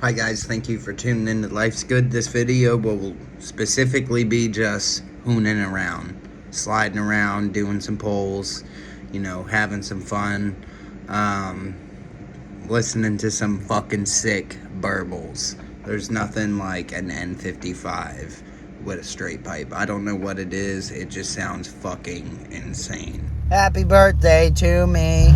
Hi guys, thank you for tuning in to Life's Good. This video will specifically be just hooning around, sliding around, doing some pulls, you know, having some fun, listening to some fucking sick burbles. There's nothing like an n55 with a straight pipe. I don't know what it is, it just sounds fucking insane. Happy birthday to me.